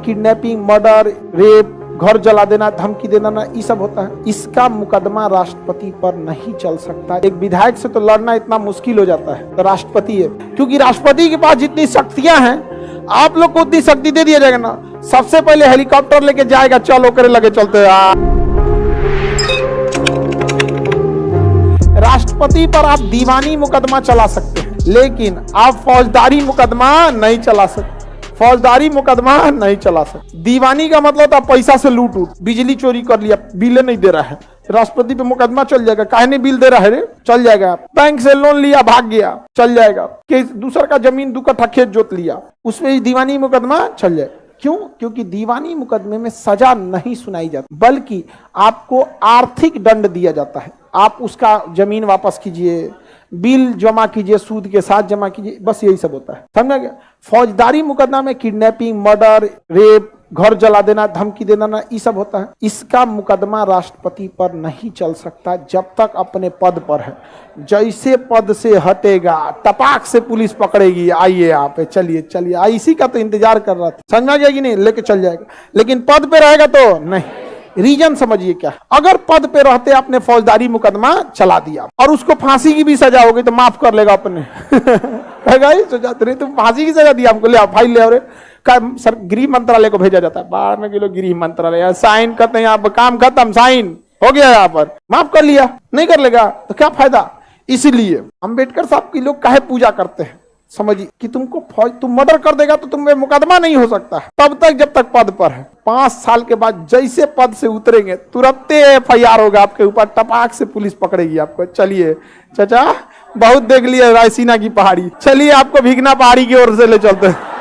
Kidnapping, murder, rape, घर जला देना, धमकी देना ना, ये सब होता है। इसका मुकदमा राष्ट्रपति पर नहीं चल सकता। एक विधायक से तो लड़ना इतना मुश्किल हो जाता है, तो राष्ट्रपति है, क्योंकि राष्ट्रपति के पास जितनी शक्तियां हैं आप लोग को उतनी शक्ति दे दिया जाएगा ना। सबसे पहले हेलीकॉप्टर लेके जाएगा, चलो करे लगे चलते। राष्ट्रपति पर आप दीवानी मुकदमा चला सकते हैं, लेकिन आप फौजदारी मुकदमा नहीं चला सकते। फौजदारी मुकदमा नहीं चला सकते। दीवानी का मतलब था पैसा से लूट उठ, बिजली चोरी कर लिया, बिल नहीं दे रहा है, राष्ट्रपति पे मुकदमा चल जाएगा। काहे नहीं बिल दे रहा है रे, चल जाएगा। बैंक से लोन लिया, भाग गया, चल जाएगा। कि दूसर का जमीन 2 कट्ठा खेत जोत लिया, उसमें दीवानी मुकदमा चल जाएगा। क्यों? क्योंकि दीवानी मुकदमे में सजा नहीं सुनाई जाती, बल्कि आपको आर्थिक दंड दिया जाता है। आप उसका जमीन वापस कीजिए, बिल जमा कीजिए, सूद के साथ जमा कीजिए, बस यही सब होता है। समझा गया? फौजदारी मुकदमा में किडनैपिंग, मर्डर, रेप, घर जला देना, धमकी देना ना, ये सब होता है। इसका मुकदमा राष्ट्रपति पर नहीं चल सकता जब तक अपने पद पर है। जैसे पद से हटेगा, टपाक से पुलिस पकड़ेगी, आइए आप, चलिए चलिए, इसी का तो इंतजार कर रहा था। समझा गया कि नहीं? लेके चल जाएगा। लेकिन पद पे रहेगा तो नहीं। रीजन समझिए क्या? अगर पद पे रहते आपने फौजदारी मुकदमा चला दिया और उसको फांसी की भी सजा हो गई तो माफ कर लेगा अपने। तुम फांसी की सजा दिया हमको, ले फाइल ले और सर गृह मंत्रालय को भेजा जाता है। 12 किलो गृह मंत्रालय, साइन करते हैं, यहाँ पर काम खत्म, साइन हो गया, यहाँ पर माफ कर लिया। नहीं कर लेगा तो क्या फायदा? इसीलिए अम्बेडकर साहब की लोग काहे पूजा करते हैं, समझिए कि तुमको तुम मर्डर कर देगा तो तुम्हें मुकदमा नहीं हो सकता है तब तक जब तक पद पर है। 5 साल के बाद जैसे पद से उतरेंगे तुरंत FIR होगा आपके ऊपर, टपाक से पुलिस पकड़ेगी आपको। चलिए चाचा, बहुत देख लिया रायसीना की पहाड़ी, चलिए आपको भिगना पहाड़ी की ओर से ले चलते हैं।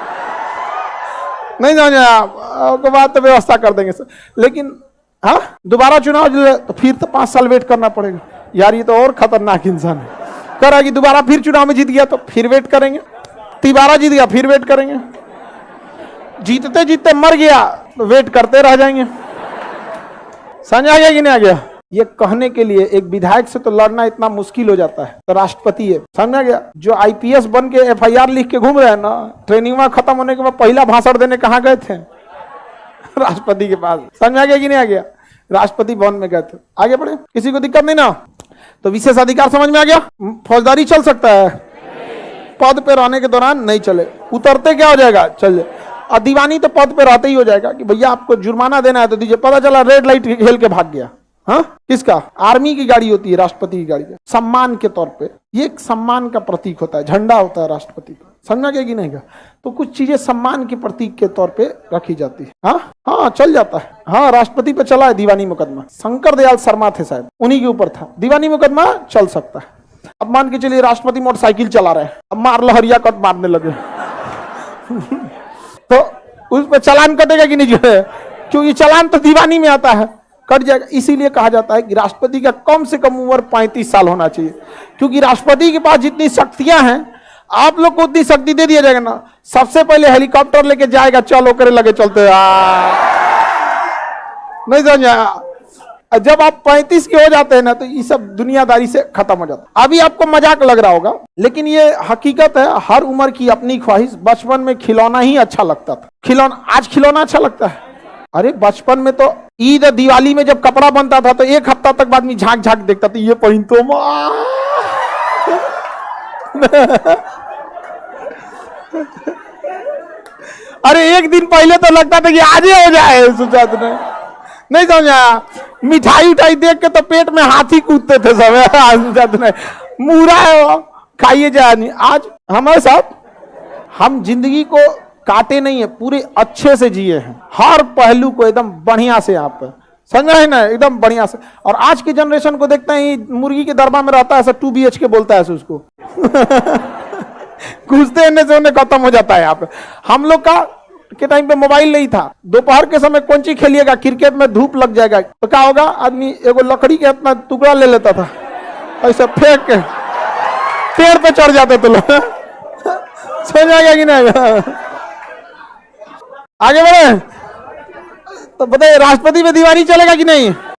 नहीं जाने आपके बाद तो व्यवस्था कर देंगे सर। लेकिन हाँ, दोबारा चुनाव तो फिर तो 5 साल वेट करना पड़ेगा यार। ये तो और खतरनाक इंसान है। करा कि दोबारा फिर चुनाव में जीत गया तो फिर वेट करेंगे, तिबारा जीत गया फिर वेट करेंगे, जीतते जीतते मर गया तो वेट करते रह जाएंगे। समझ आ गया कि नहीं आ गया? ये कहने के लिए एक विधायक से तो लड़ना इतना मुश्किल हो जाता है, तो राष्ट्रपति है। समझ आ गया? जो IPS बन के FIR लिख के घूम रहे हैं ना, ट्रेनिंग में खत्म होने के बाद पहला भाषण देने कहाँ गए थे? राष्ट्रपति के पास। समझ आ गया कि नहीं आ गया? राष्ट्रपति भवन में गए थे। आगे बढ़े, किसी को दिक्कत नहीं ना? तो विशेष अधिकार समझ में आ गया? फौजदारी चल सकता है, पद पे रहने के दौरान नहीं चले, उतरते क्या हो जाएगा, चल जाए। और दीवानी तो पद पे रहते ही हो जाएगा कि भैया आपको जुर्माना देना है तो दीजिए। पता चला रेड लाइट खेल के भाग गया। हाँ, किसका? आर्मी की गाड़ी होती है, राष्ट्रपति की गाड़ी, सम्मान के तौर पे। ये एक सम्मान का प्रतीक होता है, झंडा होता है राष्ट्रपति का। समझा गया कि नहीं का? तो कुछ चीजें सम्मान के प्रतीक के तौर पे रखी जाती है। हाँ, चल जाता है। हाँ, राष्ट्रपति पे चला है दीवानी मुकदमा। शंकर दयाल शर्मा थे शायद, उन्हीं के ऊपर था। दीवानी मुकदमा चल सकता है। अब मान के चलिए राष्ट्रपति मोटरसाइकिल चला रहे हैं, अब मार लहरिया कट मारने लगे तो उस पर चालान कटेगा कि नहीं? जो है, क्योंकि चालान तो दीवानी में आता है, कट जाएगा। इसीलिए कहा जाता है कि राष्ट्रपति का कम से कम उम्र 35 साल होना चाहिए, क्योंकि राष्ट्रपति के पास जितनी शक्तियां हैं आप लोग को उतनी शक्ति दे दिया जाएगा ना। सबसे पहले हेलीकॉप्टर लेके जाएगा, चलो करे लगे चलते। नहीं समझा? जब आप 35 के हो जाते हैं ना तो ये सब दुनियादारी से खत्म हो जाता है। अभी आपको मजाक लग रहा होगा, लेकिन ये हकीकत है। हर उम्र की अपनी ख्वाहिश। बचपन में खिलौना ही अच्छा लगता था, आज खिलौना अच्छा लगता है। अरे बचपन में तो ईद दिवाली में जब कपड़ा बनता था तो 1 हफ्ता तक आदमी झांक झांक देखता था, ये पहन तो अरे 1 दिन पहले तो लगता था कि आज ही हो जाए, सोचा तुमने? नहीं समझा? मिठाई उठाई देख के तो पेट में हाथी कूदते थे सब। मूरा है वो, खाइए जाए नहीं। आज हमारे साथ हम जिंदगी को काटे नहीं है, पूरे अच्छे से जिए हैं, हर पहलू को एकदम बढ़िया से। आप समझ है ना? एकदम बढ़िया से। और आज की जनरेशन को देखते हैं, मुर्गी के दरबा में रहता है ऐसा, 2 BHK बोलता है उसको घुसते से उन्हें खत्म हो जाता है। यहाँ पे हम लोग का के टाइम पे मोबाइल नहीं था। दोपहर के समय कौन चीज खेलिएगा? क्रिकेट में धूप लग जाएगा तो क्या होगा? आदमी एगो लकड़ी के अपना टुकड़ा ले लेता था, ऐसा फेंक के पेड़ पे चढ़ जाते थे लोग। समझ आ गया कि नहीं? आगे बढ़े तो बताइए, राष्ट्रपति में दीवानी चलेगा कि नहीं?